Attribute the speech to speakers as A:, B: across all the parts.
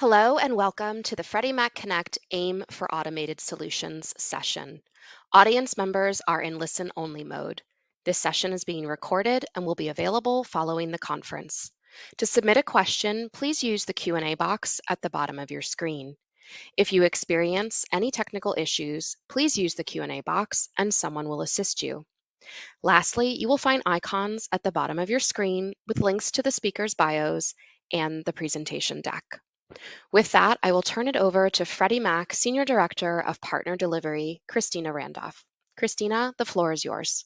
A: Hello and welcome to the Freddie Mac Connect AIM for Automated Solutions session. Audience members are in listen-only mode. This session is being recorded and will be available following the conference. To submit a question, please use the Q&A box at the bottom of your screen. If you experience any technical issues, please use the Q&A box and someone will assist you. Lastly, you will find icons at the bottom of your screen with links to the speakers' bios and the presentation deck. With that, I will turn it over to Freddie Mac Senior Director of Partner Delivery, Christina Randolph. Christina, the floor is yours.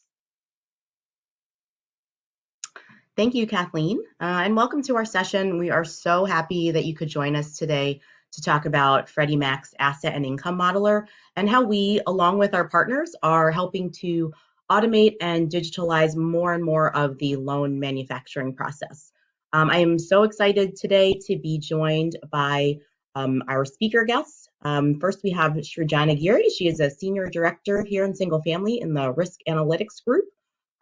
B: Thank you, Kathleen, and welcome to our session. We are so happy that you could join us today to talk about Freddie Mac's Asset and Income Modeler and how we, along with our partners, are helping to automate and digitalize more and more of the loan manufacturing process. I am so excited today to be joined by our speaker guests. First, we have Srijana Giri. She is a Senior Director here in Single Family in the Risk Analytics Group.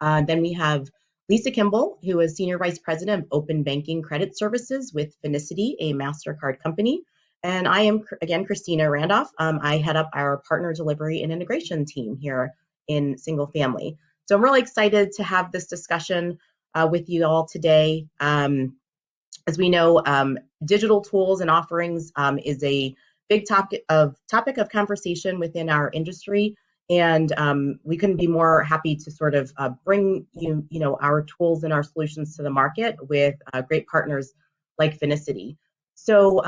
B: Then we have Lisa Kimball, who is Senior Vice President of Open Banking Credit Services with Finicity, a MasterCard company. And I am, again, Christina Randolph. I head up our Partner Delivery and Integration team here in Single Family. So I'm really excited to have this discussion with you all today. As we know, digital tools and offerings is a big topic of conversation within our industry, and we couldn't be more happy to sort of bring our tools and our solutions to the market with great partners like Finicity. So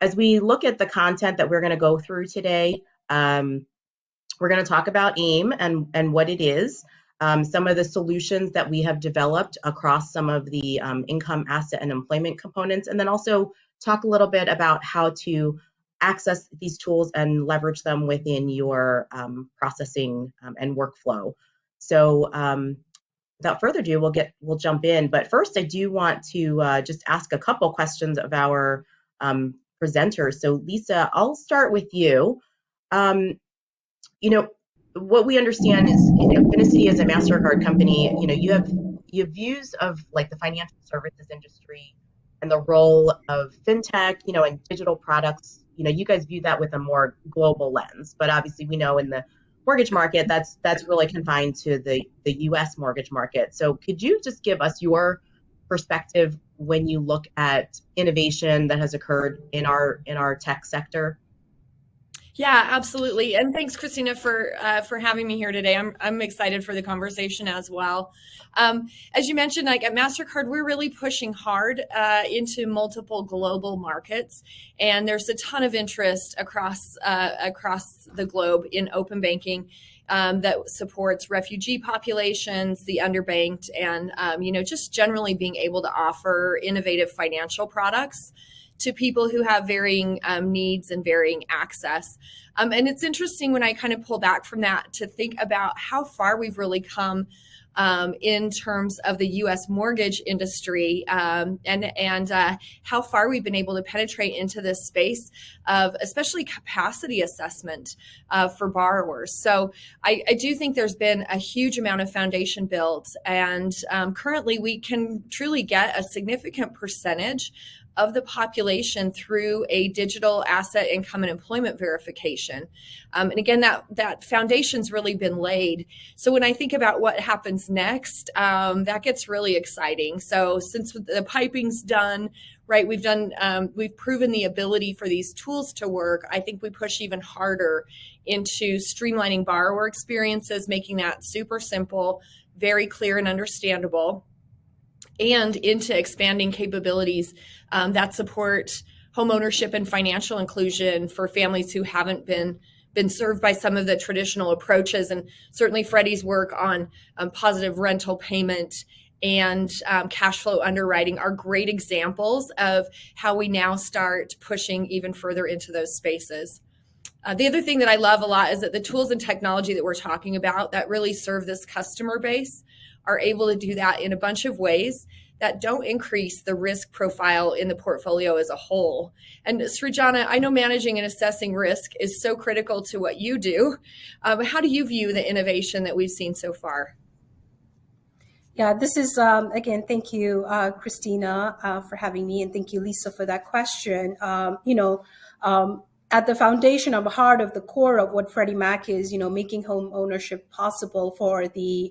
B: as we look at the content that we're going to go through today, we're going to talk about AIM and what it is. Some of the solutions that we have developed across some of the income, asset, and employment components, and then also talk a little bit about how to access these tools and leverage them within your processing and workflow. So without further ado, we'll jump in. But first, I do want to just ask a couple questions of our presenters. So Lisa, I'll start with you. What we understand is, Finicity is a MasterCard company. You have views of like the financial services industry and the role of fintech, and digital products. You guys view that with a more global lens. But obviously, we know in the mortgage market, that's really confined to the U.S. mortgage market. So could you just give us your perspective when you look at innovation that has occurred in our tech sector?
C: Yeah, absolutely. And thanks, Christina, for having me here today. I'm excited for the conversation as well. As you mentioned, like at MasterCard, we're really pushing hard into multiple global markets, and there's a ton of interest across the globe in open banking that supports refugee populations, the underbanked, and just generally being able to offer innovative financial products to people who have varying needs and varying access. And it's interesting when I kind of pull back from that to think about how far we've really come in terms of the U.S. mortgage industry and how far we've been able to penetrate into this space of especially capacity assessment for borrowers. So I do think there's been a huge amount of foundation built, and currently we can truly get a significant percentage of the population through a digital asset income and employment verification. And again, that foundation's really been laid. So when I think about what happens next, that gets really exciting. So since the piping's done, right, we've proven the ability for these tools to work. I think we push even harder into streamlining borrower experiences, making that super simple, very clear and understandable, and into expanding capabilities that support homeownership and financial inclusion for families who haven't been served by some of the traditional approaches. And certainly Freddie's work on positive rental payment and cash flow underwriting are great examples of how we now start pushing even further into those spaces. The other thing that I love a lot is that the tools and technology that we're talking about that really serve this customer base are able to do that in a bunch of ways that don't increase the risk profile in the portfolio as a whole. And Srijana, I know managing and assessing risk is so critical to what you do. How do you view the innovation that we've seen so far?
D: Yeah, this is, again, thank you, Christina, for having me, and thank you, Lisa, for that question. At the foundation of the heart of the core of what Freddie Mac is, making home ownership possible for the,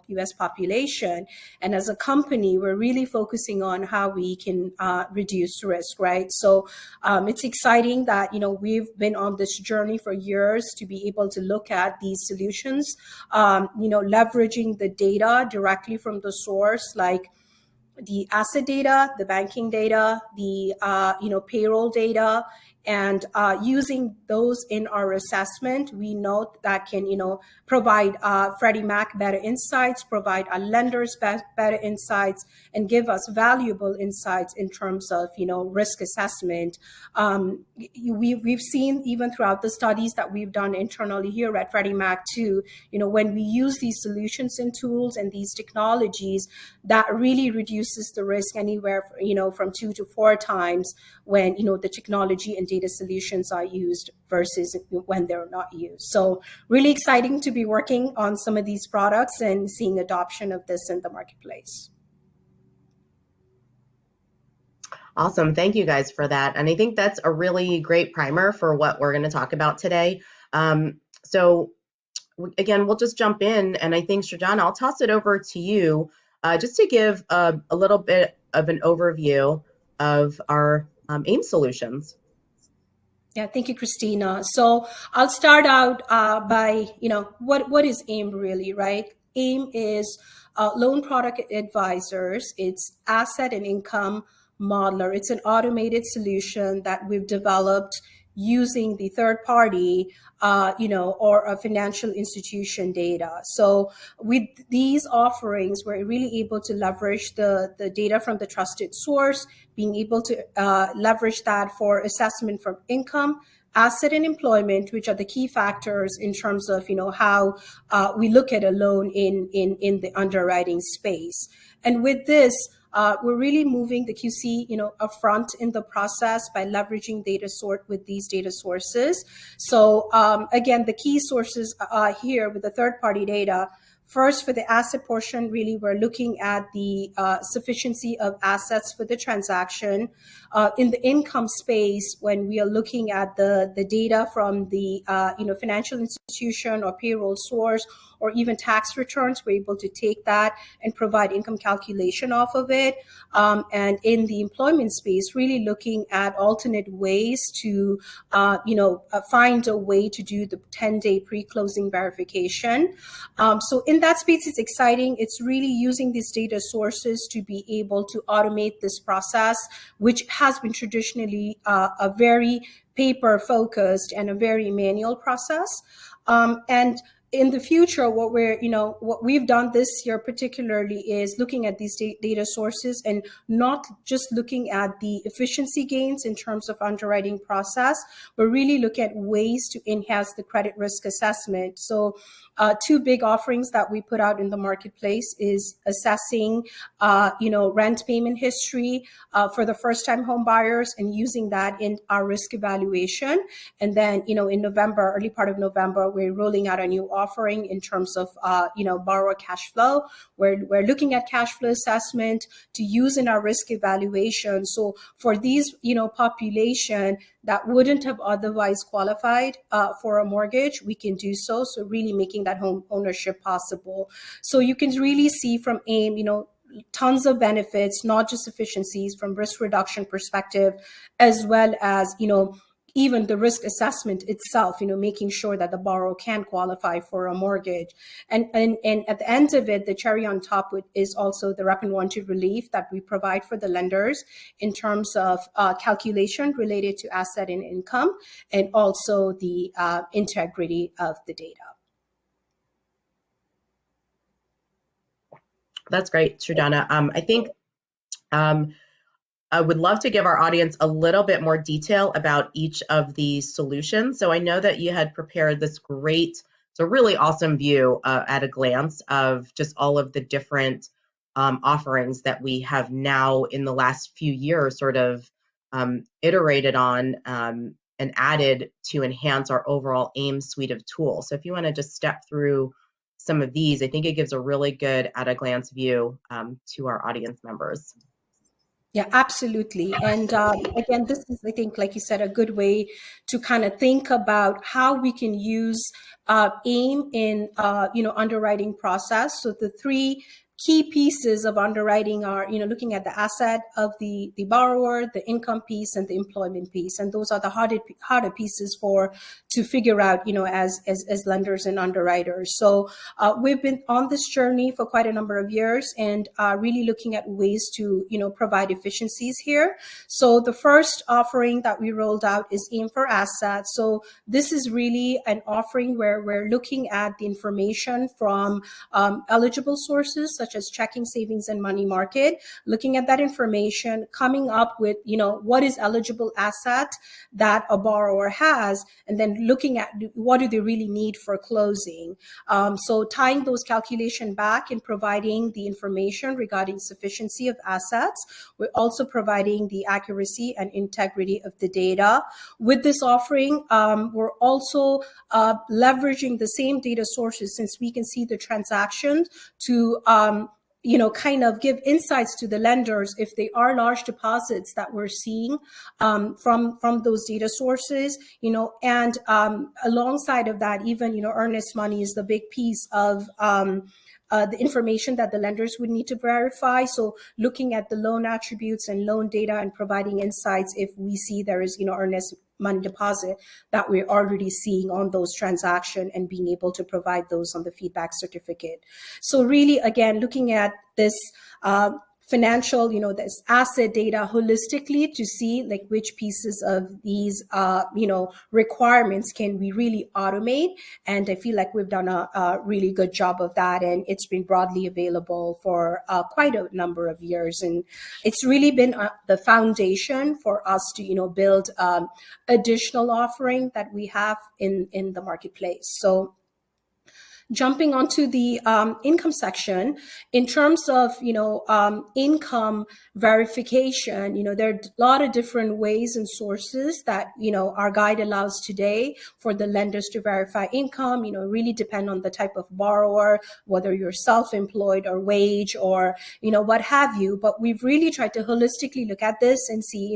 D: U.S. population. And as a company, we're really focusing on how we can reduce risk, right? So it's exciting that, we've been on this journey for years to be able to look at these solutions, leveraging the data directly from the source, like the asset data, the banking data, the payroll data, and using those in our assessment. We know that can provide Freddie Mac better insights, provide our lenders better insights, and give us valuable insights in terms of risk assessment. We've seen even throughout the studies that we've done internally here at Freddie Mac too, when we use these solutions and tools and these technologies, that really reduces the risk anywhere from 2 to 4 times when the technology and data solutions are used versus when they're not used. So really exciting to be working on some of these products and seeing adoption of this in the marketplace.
B: Awesome. Thank you guys for that. And I think that's a really great primer for what we're going to talk about today. So again, we'll just jump in, and I think, Srijana, I'll toss it over to you just to give a little bit of an overview of our AIM solutions.
D: Yeah, thank you, Christina. So I'll start out by, what is AIM really, right? AIM is Loan Product Advisors. It's asset and income modeler. It's an automated solution that we've developed using the third party, or a financial institution data. So with these offerings, we're really able to leverage the data from the trusted source, being able to leverage that for assessment from income, asset, and employment, which are the key factors in terms of, how we look at a loan in the underwriting space. And with this, we're really moving the QC, upfront in the process by leveraging data sort with these data sources. So again, the key sources here with the third-party data. First, for the asset portion, really, we're looking at the sufficiency of assets for the transaction. In the income space, when we are looking at the data from the financial institution or payroll source, or even tax returns, we're able to take that and provide income calculation off of it. And in the employment space, really looking at alternate ways to, find a way to do the 10-day pre-closing verification. So in that space, it's exciting. It's really using these data sources to be able to automate this process, which has been traditionally a very paper-focused and a very manual process. And in the future, what we've done this year particularly is looking at these data sources and not just looking at the efficiency gains in terms of underwriting process, but really look at ways to enhance the credit risk assessment. So 2 big offerings that we put out in the marketplace is assessing, rent payment history for the first-time home buyers and using that in our risk evaluation. And then, in November, early part of November, we're rolling out a new offering in terms of, borrower cash flow. We're looking at cash flow assessment to use in our risk evaluation. So for these, population that wouldn't have otherwise qualified for a mortgage, we can do so. So really making that home ownership possible. So you can really see from AIM, tons of benefits, not just efficiencies from risk reduction perspective, as well as, even the risk assessment itself, making sure that the borrower can qualify for a mortgage. And at the end of it, the cherry on top is also the rapid warranty relief that we provide for the lenders in terms of calculation related to asset and income, and also the integrity of the data.
B: That's great, Srijana. I think I would love to give our audience a little bit more detail about each of these solutions. So I know that you had prepared this great, it's a really awesome view at a glance of just all of the different offerings that we have now in the last few years sort of iterated on and added to enhance our overall AIM suite of tools. So if you want to just step through some of these, I think it gives a really good at-a-glance view to our audience members.
D: Yeah, absolutely. And again, this is, I think, like you said, a good way to kind of think about how we can use AIM in, underwriting process. So the three key pieces of underwriting are, looking at the asset of the borrower, the income piece, and the employment piece. And those are the harder pieces to figure out, as lenders and underwriters. So we've been on this journey for quite a number of years and really looking at ways to, provide efficiencies here. So the first offering that we rolled out is AIM for Assets. So this is really an offering where we're looking at the information from eligible sources such as checking, savings, and money market, looking at that information, coming up with, what is eligible asset that a borrower has, and then looking at what do they really need for closing. So tying those calculations back and providing the information regarding sufficiency of assets. We're also providing the accuracy and integrity of the data. With this offering, we're also leveraging the same data sources, since we can see the transactions, to kind of give insights to the lenders if they are large deposits that we're seeing from those data sources, and alongside of that, even, earnest money is the big piece of the information that the lenders would need to verify. So looking at the loan attributes and loan data and providing insights if we see there is, earnest money deposit that we're already seeing on those transactions, and being able to provide those on the feedback certificate. So really, again, looking at this financial, this asset data holistically to see like which pieces of these, requirements can we really automate. And I feel like we've done a really good job of that. And it's been broadly available for quite a number of years. And it's really been the foundation for us to, build additional offering that we have in the marketplace. So jumping onto the income section, in terms of, income verification, there are a lot of different ways and sources that, our guide allows today for the lenders to verify income, really depend on the type of borrower, whether you're self-employed or wage or, what have you. But we've really tried to holistically look at this and see,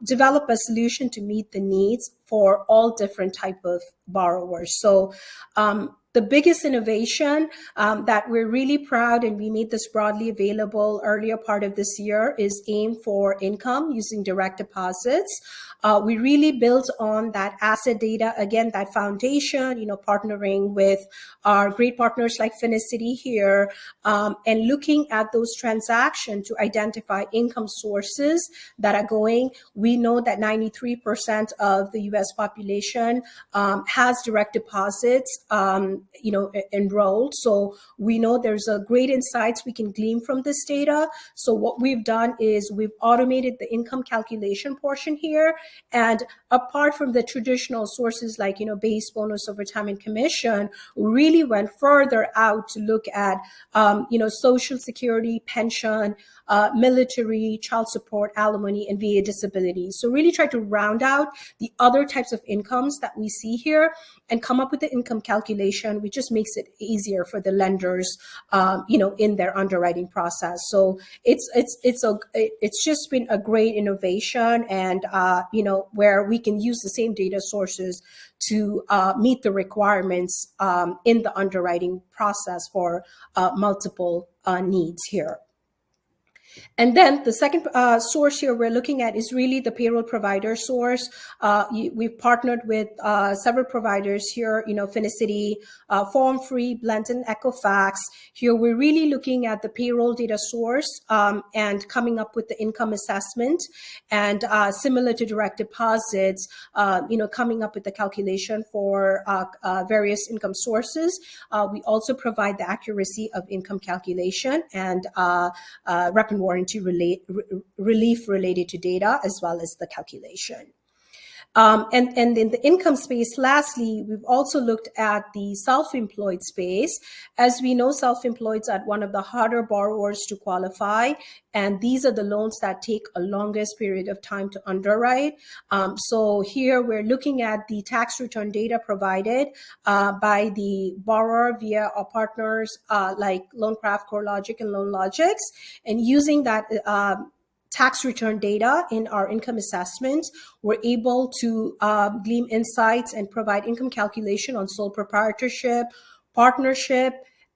D: develop a solution to meet the needs for all different type of borrowers. So, the biggest innovation that we're really proud, and we made this broadly available earlier part of this year, is AIM for Income using direct deposits. We really built on that asset data, again, that foundation, partnering with our great partners like Finicity here, and looking at those transactions to identify income sources that are going. We know that 93% of the US population has direct deposits, enrolled. So we know there's a great insights we can glean from this data. So what we've done is we've automated the income calculation portion here. And apart from the traditional sources like, base, bonus, overtime, and commission, we really went further out to look at, Social Security, pension, military, child support, alimony, and VA disability. So really try to round out the other types of incomes that we see here and come up with the income calculation, which just makes it easier for the lenders, in their underwriting process. So it's just been a great innovation, and where we can use the same data sources to meet the requirements in the underwriting process for multiple needs here. And then the second source here we're looking at is really the payroll provider source. We've partnered with several providers here, Finicity, FormFree, Blend, and Equifax. Here we're really looking at the payroll data source and coming up with the income assessment. And similar to direct deposits, coming up with the calculation for various income sources. We also provide the accuracy of income calculation and rep and warranty relief related to data, as well as the calculation. And in the income space, lastly, we've also looked at the self-employed space. As we know, self-employeds are one of the harder borrowers to qualify, and these are the loans that take a longest period of time to underwrite. So here we're looking at the tax return data provided by the borrower via our partners like LoanCraft, CoreLogic, and LoanLogix, and using that tax return data in our income assessments, we're able to glean insights and provide income calculation on sole proprietorship, partnership,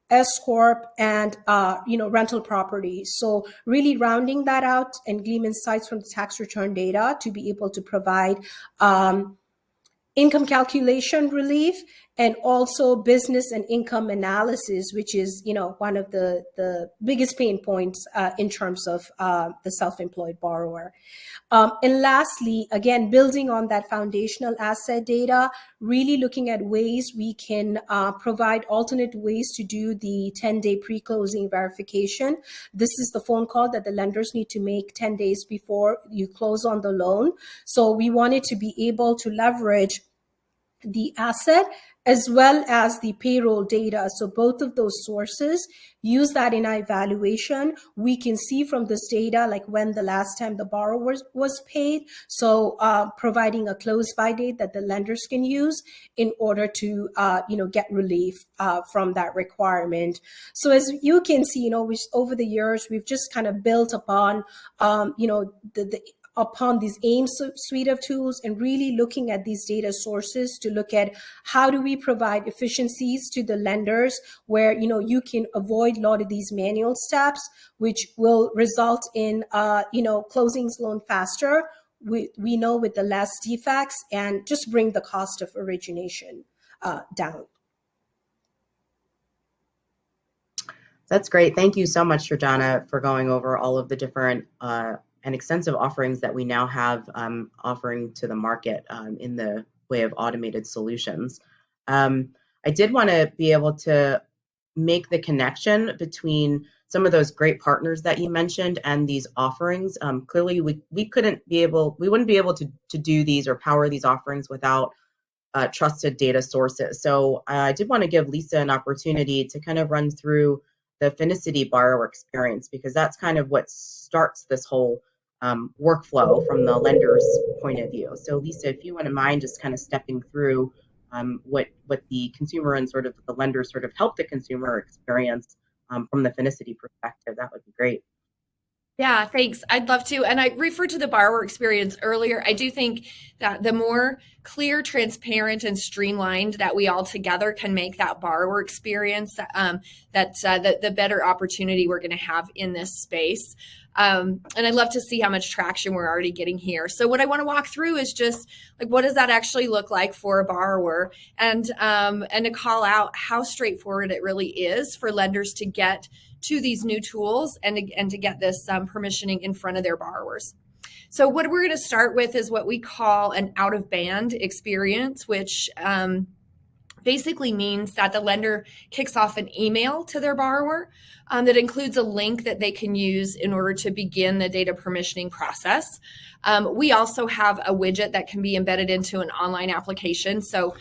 D: S corp, and rental properties. So really rounding that out and glean insights from the tax return data to be able to provide income calculation relief, and also business and income analysis, which is, one of the biggest pain points in terms of the self-employed borrower. And lastly, again, building on that foundational asset data, really looking at ways we can provide alternate ways to do the 10-day pre-closing verification. This is the phone call that the lenders need to make 10 days before you close on the loan. So we wanted to be able to leverage the asset as well as the payroll data. So both of those sources, use that in our evaluation. We can see from this data, like when the last time the borrower was paid. So providing a close by date that the lenders can use in order to, get relief from that requirement. So as you can see, over the years, we've just kind of built upon, upon this AIM suite of tools, and really looking at these data sources to look at how do we provide efficiencies to the lenders where, you can avoid a lot of these manual steps, which will result in, closing loan faster. We know with the less defects, and just bring the cost of origination down.
B: That's great. Thank you so much, Srijana, for going over all of the different and extensive offerings that we now have offering to the market in the way of automated solutions. I did want to be able to make the connection between some of those great partners that you mentioned and these offerings. Clearly, we wouldn't be able to do these or power these offerings without trusted data sources. So I did want to give Lisa an opportunity to kind of run through the Finicity borrower experience, because that's kind of what starts this whole workflow from the lender's point of view. So Lisa, if you wouldn't mind just kind of stepping through what the consumer and sort of the lender sort of help the consumer experience from the Finicity perspective, that would be great.
C: Yeah, thanks. I'd love to. And I referred to the borrower experience earlier. I do think that the more clear, transparent, and streamlined that we all together can make that borrower experience, the better opportunity we're going to have in this space. And I'd love to see how much traction we're already getting here. So what I want to walk through is just like, what does that actually look like for a borrower, and to call out how straightforward it really is for lenders to get to these new tools and to get this permissioning in front of their borrowers. So what we're going to start with is what we call an out-of-band experience, which basically means that the lender kicks off an email to their borrower that includes a link that they can use in order to begin the data permissioning process. We also have a widget that can be embedded into an online application. So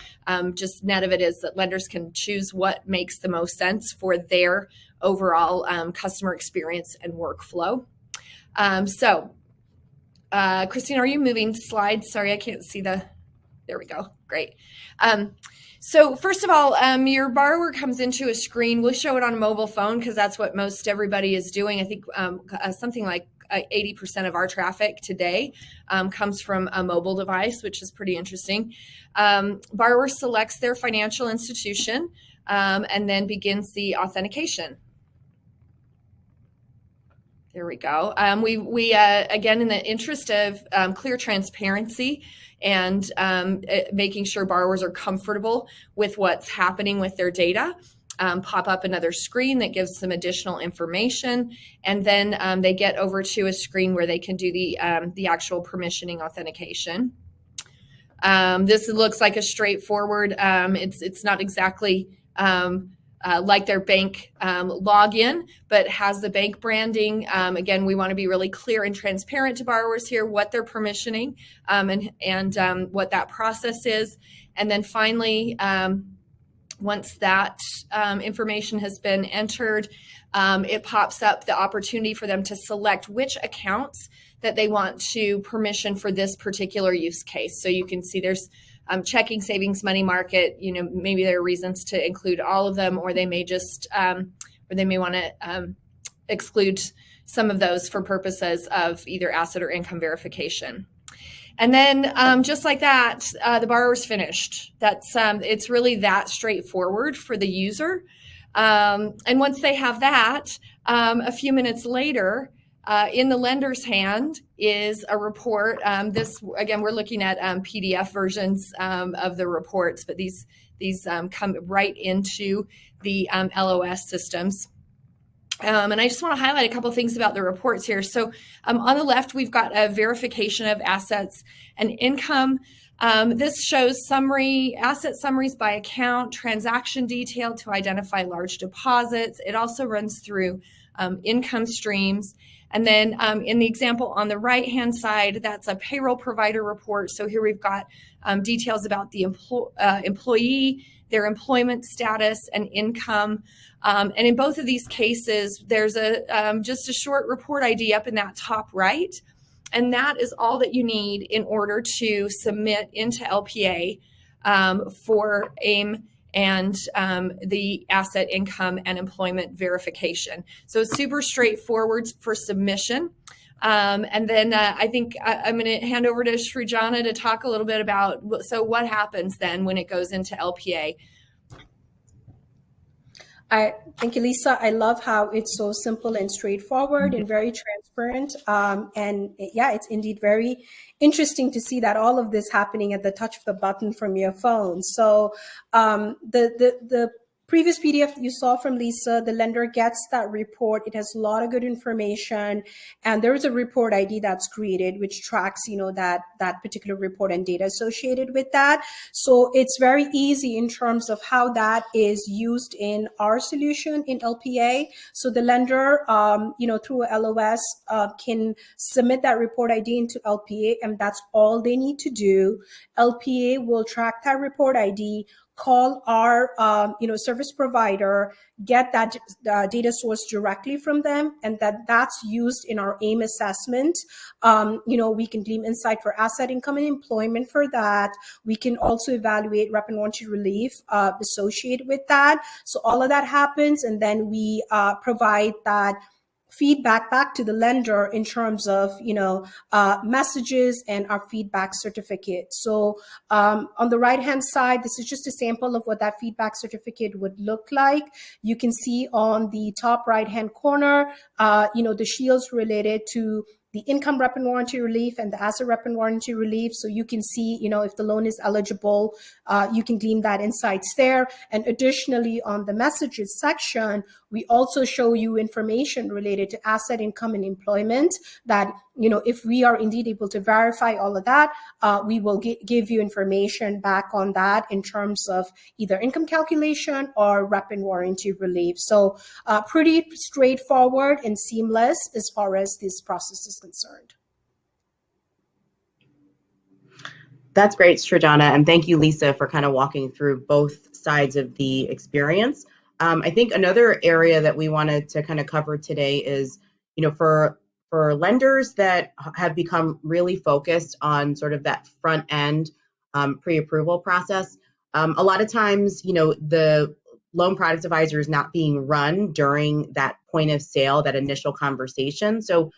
C: just net of it is that lenders can choose what makes the most sense for their overall customer experience and workflow. Christine, are you moving slides? Sorry, I can't see there we go. Great. So first of all, your borrower comes into a screen. We'll show it on a mobile phone because that's what most everybody is doing. I think something like 80% of our traffic today comes from a mobile device, which is pretty interesting. Borrower selects their financial institution and then begins the authentication. There we go. We again, in the interest of clear transparency and making sure borrowers are comfortable with what's happening with their data, pop up another screen that gives them additional information, and then they get over to a screen where they can do the actual permissioning authentication. This looks like a straightforward. It's not exactly like their bank login, but has the bank branding. Again, we want to be really clear and transparent to borrowers here what they're permissioning and what that process is. And then finally, once that information has been entered, it pops up the opportunity for them to select which accounts that they want to permission for this particular use case. So you can see there's checking, savings, money market. Maybe there are reasons to include all of them, or they may just, or they may want to exclude some of those for purposes of either asset or income verification. And then just like that, the borrower's finished. It's really that straightforward for the user. And once they have that, a few minutes later, in the lender's hand is a report. This, again, we're looking at PDF versions of the reports, but these come right into the LOS systems. And I just want to highlight a couple things about the reports here. So on the left, we've got a verification of assets and income. This shows asset summaries by account, transaction detail to identify large deposits. It also runs through income streams. And then in the example on the right-hand side, that's a payroll provider report. So here we've got details about the employee, their employment status, and income. And in both of these cases, there's just a short report ID up in that top right. And that is all that you need in order to submit into LPA for AIM and the asset, income, and employment verification. So it's super straightforward for submission. And then I think I'm going to hand over to Srijana to talk a little bit about, so what happens then when it goes into LPA?
D: Thank you, Lisa. I love how it's so simple and straightforward and very transparent. And yeah, it's indeed very interesting to see that all of this happening at the touch of the button from your phone. So the previous PDF you saw from Lisa, the lender gets that report. It has a lot of good information, and there is a report ID that's created which tracks, that particular report and data associated with that. So it's very easy in terms of how that is used in our solution in LPA. So the lender, through a LOS, can submit that report ID into LPA, and that's all they need to do. LPA will track that report ID, call our service provider, get that data source directly from them, and that's used in our AIM assessment. We can glean insight for asset, income, and employment for that. We can also evaluate rep and warranty relief associated with that. So all of that happens, and then we provide that feedback back to the lender in terms of messages and our feedback certificate. So on the right hand side, this is just a sample of what that feedback certificate would look like. You can see on the top right hand corner the shields related to the income rep and warranty relief and the asset rep and warranty relief. So you can see, if the loan is eligible, you can glean that insights there. And additionally, on the messages section, we also show you information related to asset, income, and employment that, if we are indeed able to verify all of that, we will give you information back on that in terms of either income calculation or rep and warranty relief. So pretty straightforward and seamless as far as this process is concerned.
B: That's great, Srijana, and thank you, Lisa, for kind of walking through both sides of the experience. I think another area that we wanted to kind of cover today is, for lenders that have become really focused on sort of that front end pre-approval process. A lot of times, the loan product advisor is not being run during that point of sale, that initial conversation. So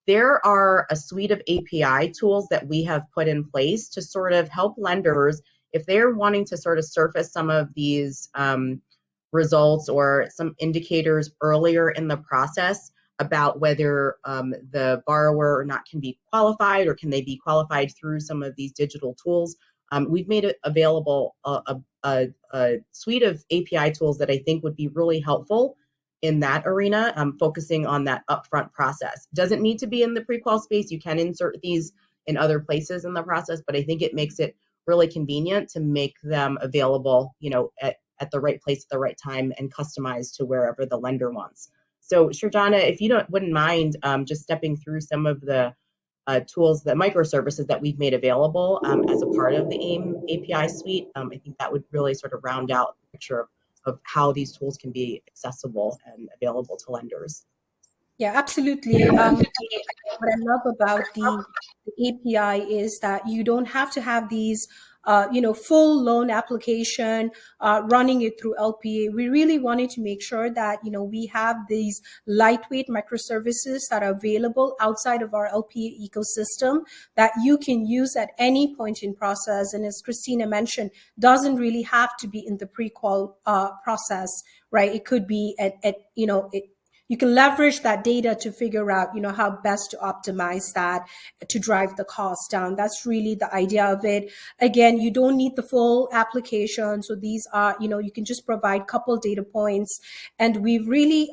B: there are a suite of API tools that we have put in place to sort of help lenders if they're wanting to sort of surface some of these results or some indicators earlier in the process about whether the borrower or not can be qualified, or can they be qualified through some of these digital tools. We've made it available a suite of API tools that I think would be really helpful in that arena, focusing on that upfront process. Doesn't need to be in the pre-qual space. You can insert these in other places in the process, but I think it makes it really convenient to make them available, at the right place at the right time and customized to wherever the lender wants. So Srijana, if you wouldn't mind just stepping through some of the tools, the microservices that we've made available as a part of the AIM API suite, I think that would really sort of round out the picture of how these tools can be accessible and available to lenders.
D: Yeah, absolutely. What I love about the API is that you don't have to have these, full loan application running it through LPA. We really wanted to make sure that, we have these lightweight microservices that are available outside of our LPA ecosystem that you can use at any point in process. And as Christina mentioned, doesn't really have to be in the pre-qual process, right? It could be you can leverage that data to figure out, how best to optimize that to drive the cost down. That's really the idea of it. Again, you don't need the full application. So these are, you can just provide a couple data points. And we've really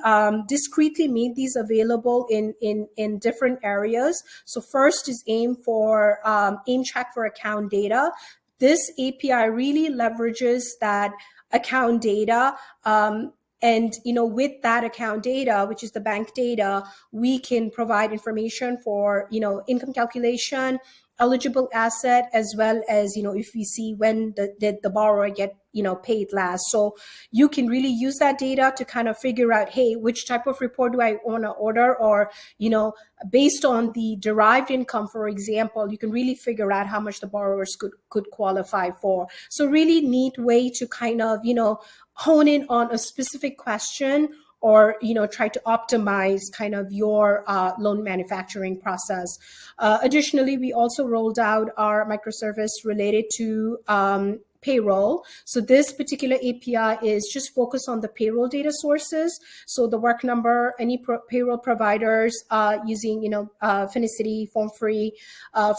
D: discreetly made these available in different areas. So first is AIM check for account data. This API really leverages that account data. And, with that account data, which is the bank data, we can provide information for, income calculation, eligible asset, as well as, if we see when did the borrower get, paid last. So you can really use that data to kind of figure out, hey, which type of report do I want to order? Or, based on the derived income, for example, you can really figure out how much the borrowers could qualify for. So really neat way to kind of, hone in on a specific question or, try to optimize kind of your loan manufacturing process. Additionally, we also rolled out our microservice related to payroll. So this particular API is just focused on the payroll data sources. So the work number, any payroll providers using, Finicity, FormFree,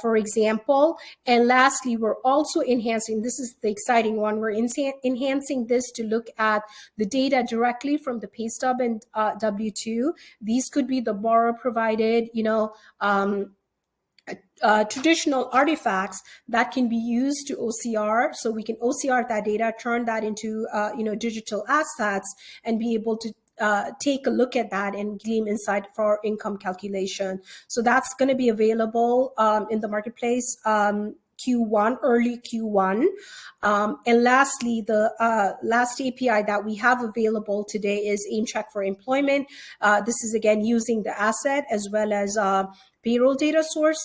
D: for example. And lastly, we're also enhancing, this is the exciting one, we're enhancing this to look at the data directly from the pay stub and W-2. These could be the borrower provided, traditional artifacts that can be used to OCR. So we can OCR that data, turn that into, digital assets and be able to take a look at that and glean insight for income calculation. So that's going to be available in the marketplace early Q1. And lastly, the last API that we have available today is AIM Check for Employment. This is again using the asset as well as payroll data source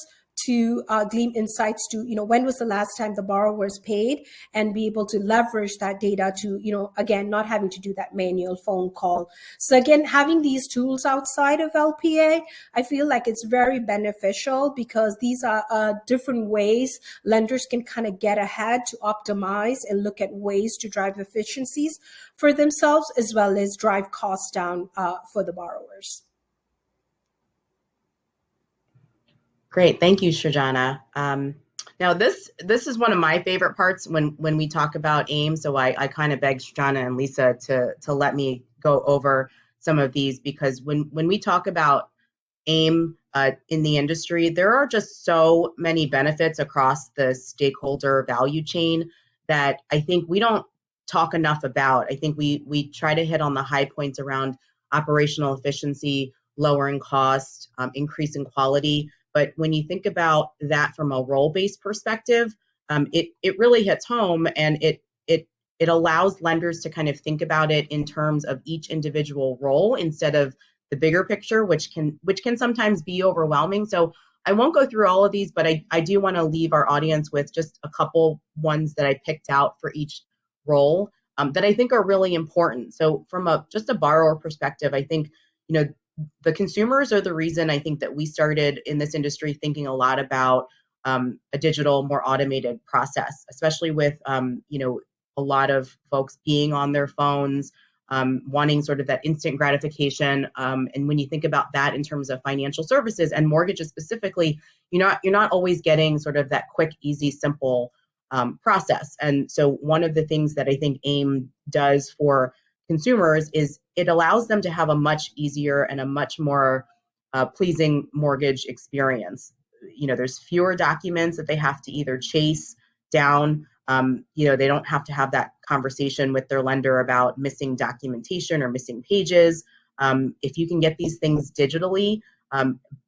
D: to glean insights to, when was the last time the borrower was paid, and be able to leverage that data to, again, not having to do that manual phone call. So again, having these tools outside of LPA, I feel like it's very beneficial because these are different ways lenders can kind of get ahead to optimize and look at ways to drive efficiencies for themselves as well as drive costs down for the borrowers.
B: Great, thank you, Srijana. Now this is one of my favorite parts when we talk about AIM. So I kind of begged Srijana and Lisa to let me go over some of these, because when we talk about AIM in the industry, there are just so many benefits across the stakeholder value chain that I think we don't talk enough about. I think we try to hit on the high points around operational efficiency, lowering cost, increasing quality. But when you think about that from a role-based perspective, it really hits home, and it allows lenders to kind of think about it in terms of each individual role instead of the bigger picture, which can sometimes be overwhelming. So I won't go through all of these, but I do want to leave our audience with just a couple ones that I picked out for each role that I think are really important. So from just a borrower perspective, I think, the consumers are the reason I think that we started in this industry thinking a lot about a digital, more automated process, especially with, a lot of folks being on their phones, wanting sort of that instant gratification. And when you think about that in terms of financial services and mortgages specifically, you're not always getting sort of that quick, easy, simple process. And so one of the things that I think AIM does for consumers is it allows them to have a much easier and a much more pleasing mortgage experience. There's fewer documents that they have to either chase down They don't have to have that conversation with their lender about missing documentation or missing pages. If you can get these things digitally,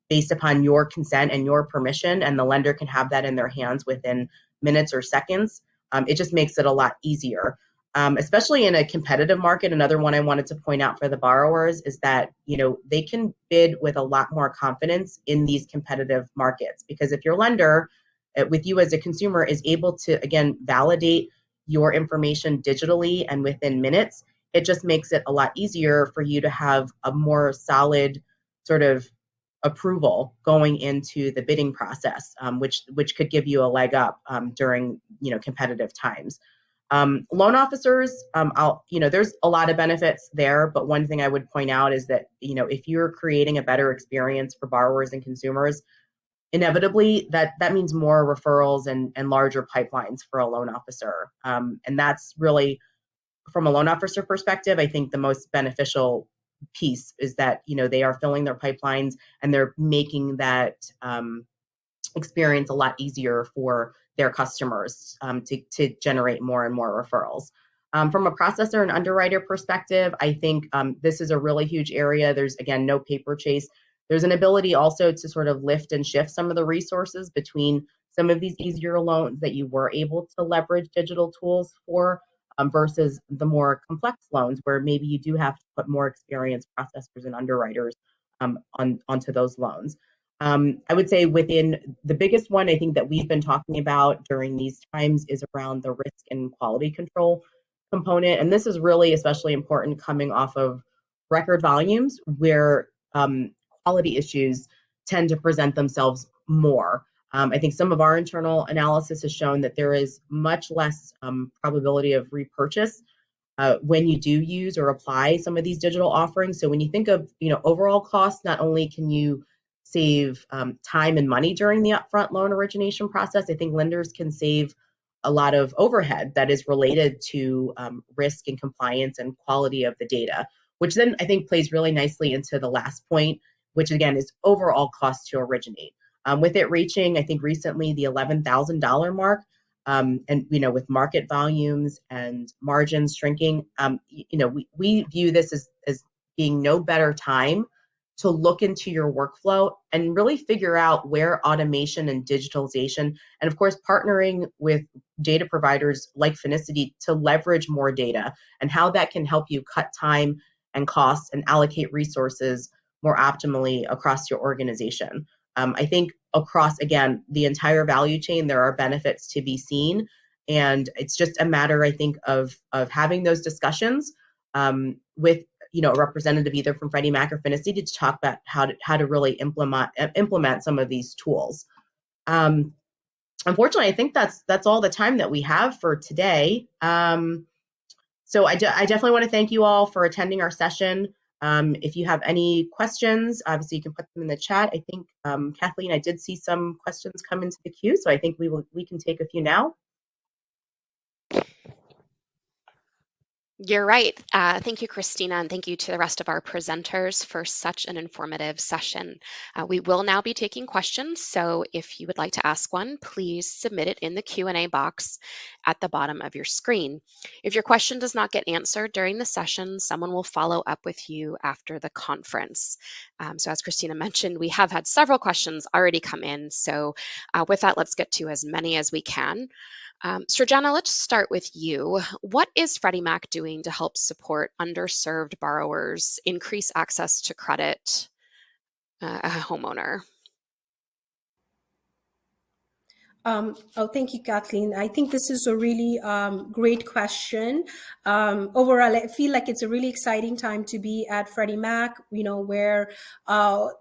B: based upon your consent and your permission, and the lender can have that in their hands within minutes or seconds, it just makes it a lot easier. Especially in a competitive market. Another one I wanted to point out for the borrowers is that, they can bid with a lot more confidence in these competitive markets, because if your lender with you as a consumer is able to, again, validate your information digitally and within minutes, it just makes it a lot easier for you to have a more solid sort of approval going into the bidding process, which could give you a leg up during competitive times. Loan officers, there's a lot of benefits there, but one thing I would point out is that if you're creating a better experience for borrowers and consumers, inevitably that means more referrals and larger pipelines for a loan officer. And that's really, from a loan officer perspective, I think the most beneficial piece is that they are filling their pipelines and they're making that experience a lot easier for their customers to generate more and more referrals. From a processor and underwriter perspective, I think this is a really huge area. There's, again, no paper chase. There's an ability also to sort of lift and shift some of the resources between some of these easier loans that you were able to leverage digital tools for versus the more complex loans where maybe you do have to put more experienced processors and underwriters onto those loans. I would say within the biggest one, I think that we've been talking about during these times is around the risk and quality control component. And this is really especially important coming off of record volumes where quality issues tend to present themselves more. I think some of our internal analysis has shown that there is much less probability of repurchase when you do use or apply some of these digital offerings. So when you think of overall costs, not only can you save time and money during the upfront loan origination process, I think lenders can save a lot of overhead that is related to risk and compliance and quality of the data, which then I think plays really nicely into the last point, which again is overall cost to originate. With it reaching, I think recently the $11,000 mark, and with market volumes and margins shrinking, we view this as being no better time to look into your workflow and really figure out where automation and digitalization, and of course partnering with data providers like Finicity to leverage more data and how that can help you cut time and costs and allocate resources more optimally across your organization. I think across, again, the entire value chain, there are benefits to be seen. And it's just a matter, I think, of having those discussions with a representative either from Freddie Mac or Finicity to talk about how to really implement some of these tools. Unfortunately, I think that's all the time that we have for today. So I definitely want to thank you all for attending our session. If you have any questions, obviously you can put them in the chat. I think, Kathleen, I did see some questions come into the queue, so I think we can take a few now.
A: You're right. Thank you, Christina, and thank you to the rest of our presenters for such an informative session. We will now be taking questions, so if you would like to ask one, please submit it in the Q&A box at the bottom of your screen. If your question does not get answered during the session, someone will follow up with you after the conference. So as Christina mentioned, we have had several questions already come in, so with that, let's get to as many as we can. Srijana, let's start with you. What is Freddie Mac doing to help support underserved borrowers increase access to credit, a homeowner?
D: Thank you, Kathleen. I think this is a really great question. Overall, I feel like it's a really exciting time to be at Freddie Mac, where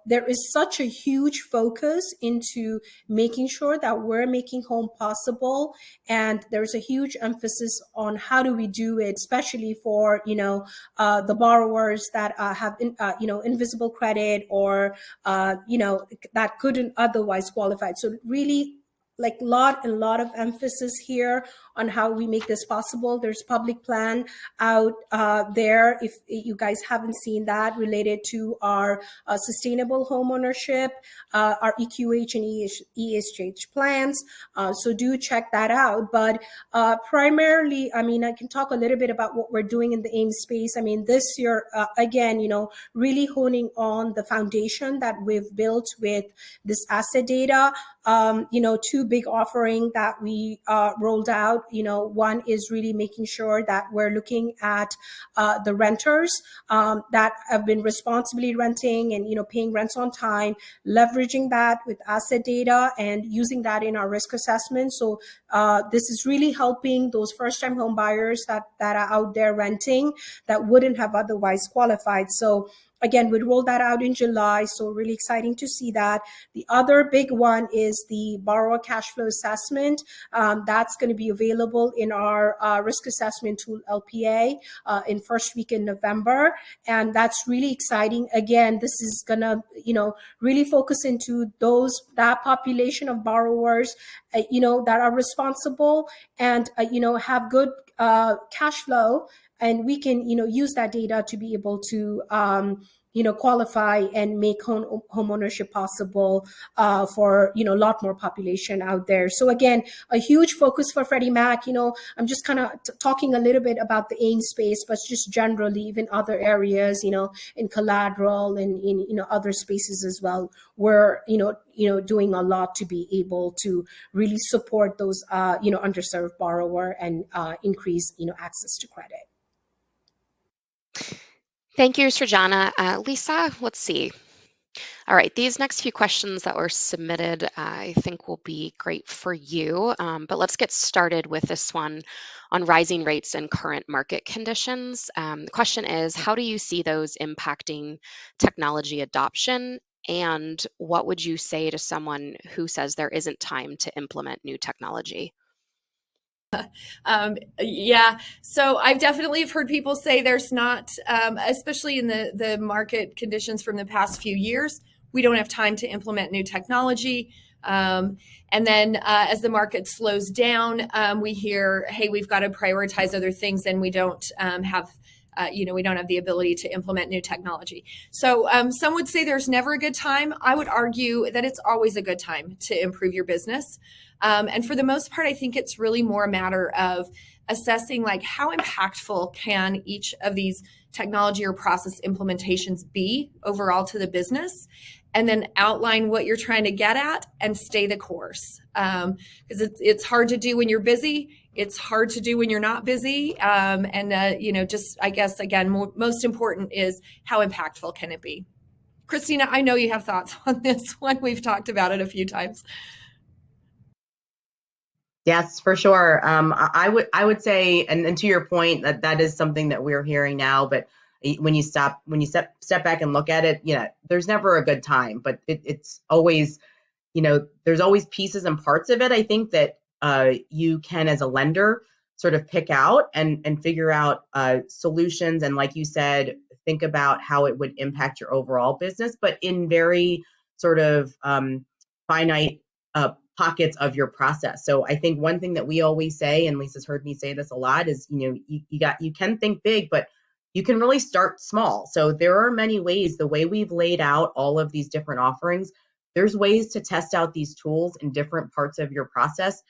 D: there is such a huge focus into making sure that we're making home possible. And there's a huge emphasis on how do we do it, especially for, the borrowers that have, invisible credit or, that couldn't otherwise qualify. So really, like a lot of emphasis here on how we make this possible. There's a public plan out there, if you guys haven't seen that, related to our sustainable home ownership, our EQH and ESH plans. So do check that out. But primarily, I mean, I can talk a little bit about what we're doing in the AIM space. I mean, this year, again, really honing on the foundation that we've built with this asset data. Two big offering that we rolled out. One is really making sure that we're looking at the renters that have been responsibly renting and, paying rents on time, leveraging that with asset data and using that in our risk assessment. So this is really helping those first-time home buyers that are out there renting that wouldn't have otherwise qualified. So again, we rolled that out in July, so really exciting to see that. The other big one is the borrower cash flow assessment. That's going to be available in our risk assessment tool, LPA, in first week in November. And that's really exciting. Again, this is going to, really focus into that population of borrowers, that are responsible and, have good cash flow. And we can, use that data to be able to, qualify and make home ownership possible for, a lot more population out there. So again, a huge focus for Freddie Mac. I'm just kind of talking a little bit about the AIM space, but just generally, even other areas, in collateral and in, other spaces as well, we're, doing a lot to be able to really support those, underserved borrower and increase, access to credit.
A: Thank you, Srijana. Lisa, let's see. All right, these next few questions that were submitted, I think will be great for you, but let's get started with this one on rising rates and current market conditions. The question is, how do you see those impacting technology adoption? And what would you say to someone who says there isn't time to implement new technology?
C: Yeah, so I've definitely heard people say there's not, especially in the market conditions from the past few years, we don't have time to implement new technology. And then as the market slows down, we hear, hey, we've got to prioritize other things, and we don't have we don't have the ability to implement new technology. So some would say there's never a good time. I would argue that it's always a good time to improve your business. And for the most part, I think it's really more a matter of assessing like how impactful can each of these technology or process implementations be overall to the business, and then outline what you're trying to get at and stay the course. Because it's hard to do when you're busy. It's hard to do when you're not busy. Just I guess, again, most important is how impactful can it be? Christina, I know you have thoughts on this one. We've talked about it a few times.
B: Yes, for sure. I would say, and to your point, that is something that we're hearing now. But when you step back and look at it, there's never a good time. But it's always, there's always pieces and parts of it. I think that you can, as a lender, sort of pick out and figure out solutions. And like you said, think about how it would impact your overall business, but in very sort of finite pockets of your process. So I think one thing that we always say, and Lisa's heard me say this a lot, is you can think big, but you can really start small. So there are many ways. The way we've laid out all of these different offerings, there's ways to test out these tools in different parts of your process.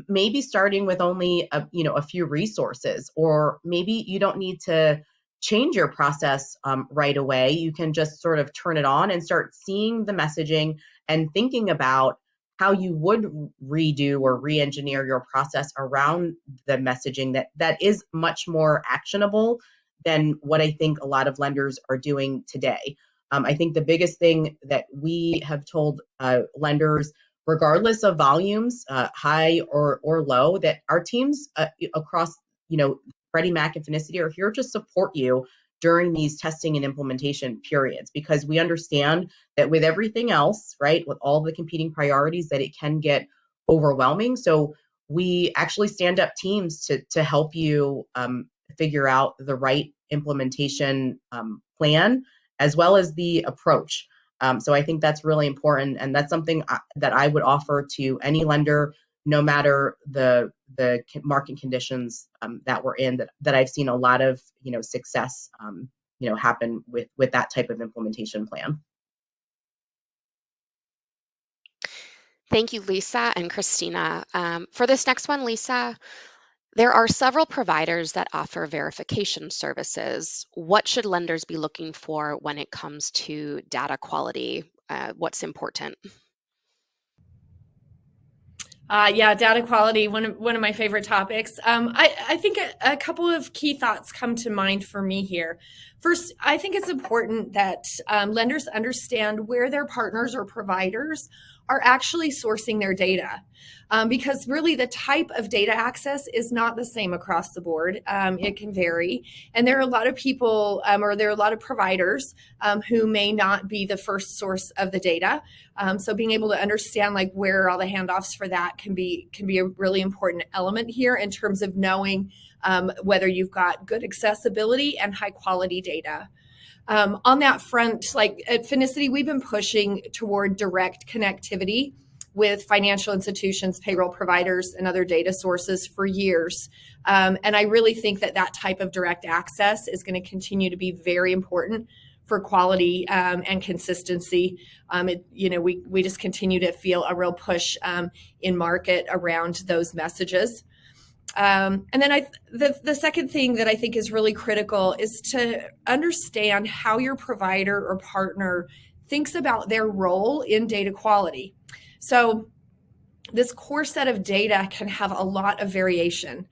B: Maybe starting with only a few resources, or maybe you don't need to change your process right away. You can just sort of turn it on and start seeing the messaging and thinking about how you would redo or re-engineer your process around the messaging that is much more actionable than what I think a lot of lenders are doing today. I think the biggest thing that we have told lenders, regardless of volumes, high or low, that our teams across Freddie Mac and Finicity are here to support you during these testing and implementation periods, because we understand that with everything else, right, with all the competing priorities, that it can get overwhelming. So we actually stand up teams to help you figure out the right implementation plan, as well as the approach. So I think that's really important. And that's something that I would offer to any lender no matter the market conditions that we're in, that I've seen a lot of success happen with that type of implementation plan.
A: Thank you, Lisa and Christina. For this next one, Lisa, there are several providers that offer verification services. What should lenders be looking for when it comes to data quality? What's important?
C: Yeah, data quality, one of my favorite topics. I think a couple of key thoughts come to mind for me here. First, I think it's important that lenders understand where their partners or providers are actually sourcing their data. Because really the type of data access is not the same across the board. It can vary. And there are a lot of people or there are a lot of providers who may not be the first source of the data. So being able to understand like where all the handoffs for that can be a really important element here in terms of knowing whether you've got good accessibility and high quality data. On that front, like at Finicity, we've been pushing toward direct connectivity with financial institutions, payroll providers, and other data sources for years. And I really think that type of direct access is going to continue to be very important for quality and consistency. We just continue to feel a real push in market around those messages. And then the second thing that I think is really critical is to understand how your provider or partner thinks about their role in data quality. So this core set of data can have a lot of variation.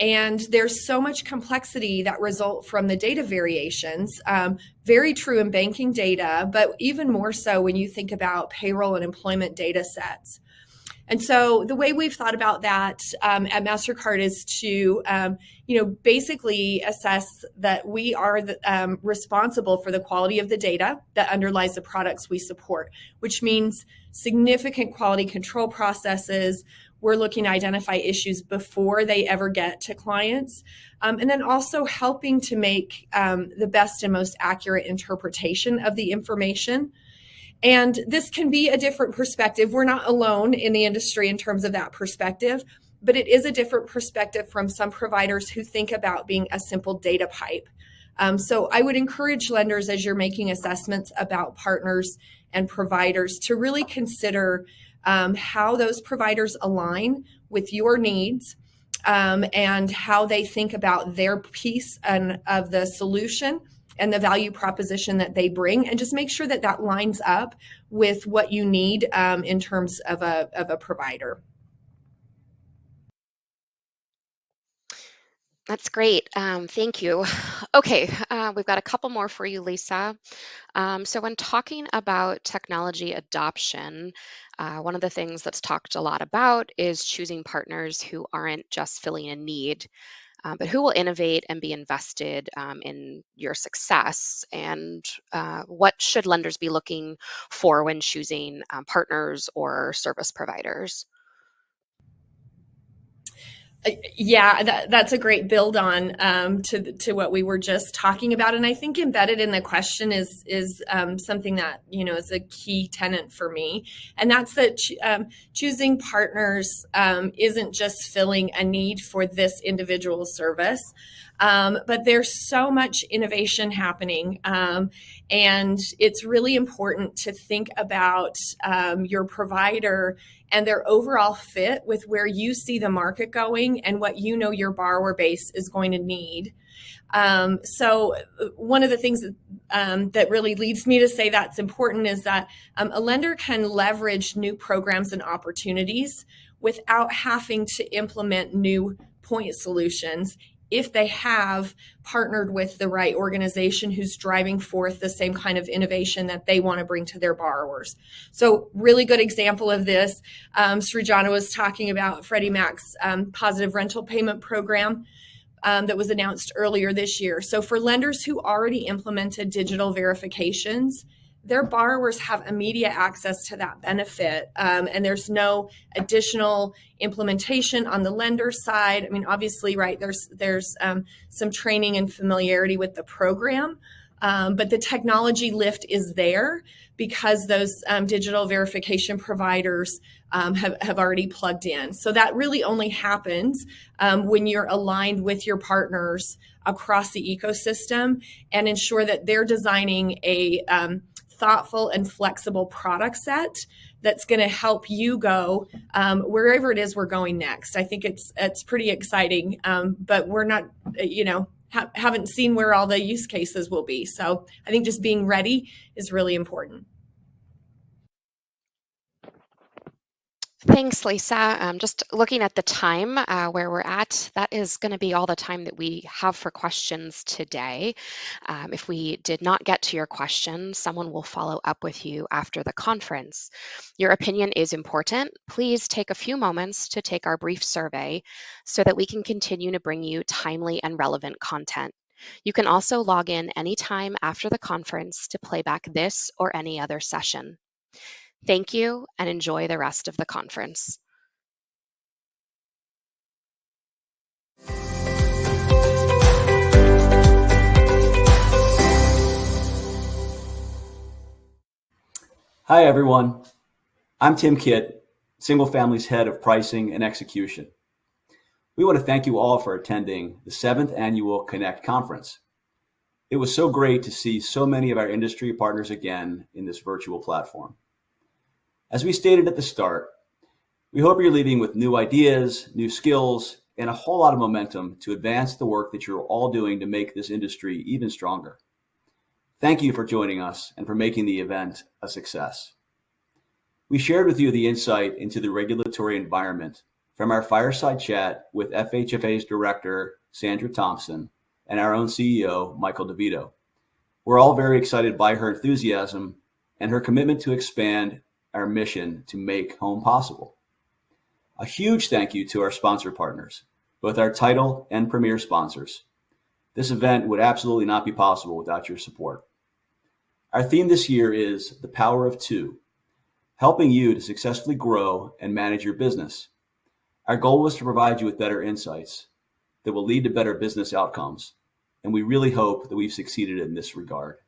C: And there's so much complexity that result from the data variations, very true in banking data, but even more so when you think about payroll and employment data sets. And so the way we've thought about that at MasterCard is to, basically assess that we are responsible for the quality of the data that underlies the products we support, which means significant quality control processes. We're looking to identify issues before they ever get to clients. And then also helping to make the best and most accurate interpretation of the information. And this can be a different perspective. We're not alone in the industry in terms of that perspective, but it is a different perspective from some providers who think about being a simple data pipe. So I would encourage lenders, as you're making assessments about partners and providers, to really consider how those providers align with your needs and how they think about their piece of the solution and the value proposition that they bring, and just make sure that lines up with what you need in terms of a provider.
A: That's great. Thank you. Okay, we've got a couple more for you, Lisa. So when talking about technology adoption, one of the things that's talked a lot about is choosing partners who aren't just filling a need, but who will innovate and be invested in your success. And what should lenders be looking for when choosing partners or service providers?
C: Yeah, that's a great build on to what we were just talking about, and I think embedded in the question is something that is a key tenet for me, and that's that choosing partners isn't just filling a need for this individual service, but there's so much innovation happening, and it's really important to think about your provider and their overall fit with where you see the market going and what your borrower base is going to need. So one of the things that really leads me to say that's important is that a lender can leverage new programs and opportunities without having to implement new point solutions if they have partnered with the right organization who's driving forth the same kind of innovation that they want to bring to their borrowers. So really good example of this, Srijana was talking about Freddie Mac's positive rental payment program that was announced earlier this year. So for lenders who already implemented digital verifications, their borrowers have immediate access to that benefit, and there's no additional implementation on the lender side. I mean, obviously, right, there's some training and familiarity with the program, but the technology lift is there because those digital verification providers have already plugged in. So that really only happens when you're aligned with your partners across the ecosystem and ensure that they're designing a thoughtful and flexible product set that's going to help you go wherever it is we're going next. I think it's pretty exciting, but we're not, haven't seen where all the use cases will be. So I think just being ready is really important.
A: Thanks, Lisa. Just looking at the time where we're at, that is going to be all the time that we have for questions today. If we did not get to your question, someone will follow up with you after the conference. Your opinion is important. Please take a few moments to take our brief survey so that we can continue to bring you timely and relevant content. You can also log in anytime after the conference to play back this or any other session. Thank you and enjoy the rest of the conference.
E: Hi, everyone. I'm Tim Kitt, Single Family's Head of Pricing and Execution. We want to thank you all for attending the 7th Annual Connect Conference. It was so great to see so many of our industry partners again in this virtual platform. As we stated at the start, we hope you're leaving with new ideas, new skills, and a whole lot of momentum to advance the work that you're all doing to make this industry even stronger. Thank you for joining us and for making the event a success. We shared with you the insight into the regulatory environment from our fireside chat with FHFA's Director, Sandra Thompson, and our own CEO, Michael DeVito. We're all very excited by her enthusiasm and her commitment to expand our mission to make home possible. A huge thank you to our sponsor partners, both our title and premier sponsors. This event would absolutely not be possible without your support. Our theme this year is The Power of Two, helping you to successfully grow and manage your business. Our goal was to provide you with better insights that will lead to better business outcomes, and we really hope that we've succeeded in this regard.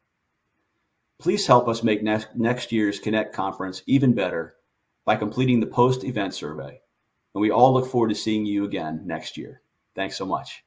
E: Please help us make next year's Connect conference even better by completing the post-event survey. And we all look forward to seeing you again next year. Thanks so much.